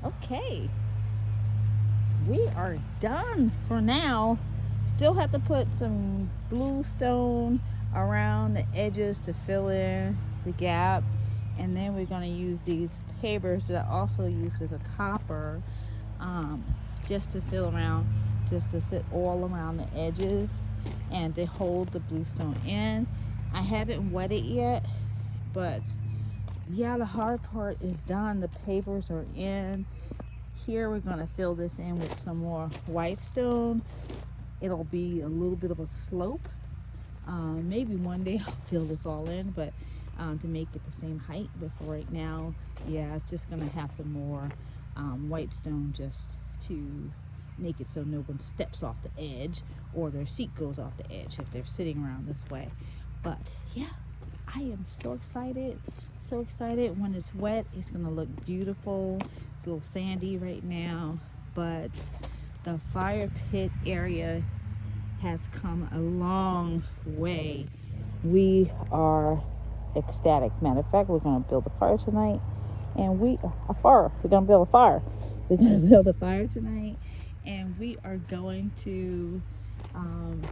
Okay, we are done for now. Still have to put some bluestone around the edges to fill in the gap. And then we're going to use these pavers that I also used as a topper, um, just to fill around, just to sit all around the edges and to hold the bluestone in. I haven't wet it yet, but yeah, the hard part is done. The pavers are in. Here we're going to fill this in with some more white stone. It'll be a little bit of a slope. Maybe one day I'll fill this all in, but to make it the same height. But for right now, yeah, it's just going to have some more white stone just to make it so no one steps off the edge or their seat goes off the edge if they're sitting around this way. But yeah, I am so excited. So excited. When it's wet, it's going to look beautiful. It's a little sandy right now, but the fire pit area has come a long way. We are ecstatic. Matter of fact, we're going to build a fire tonight, and we're going to build a fire. We're going to build a fire tonight, and we are going to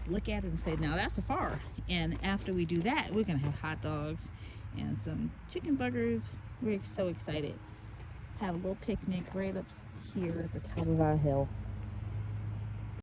look at it and say, now that's a fire. And after we do that, we're going to have hot dogs and some chicken burgers. We're so excited. Have a little picnic right up here at the top of our hill.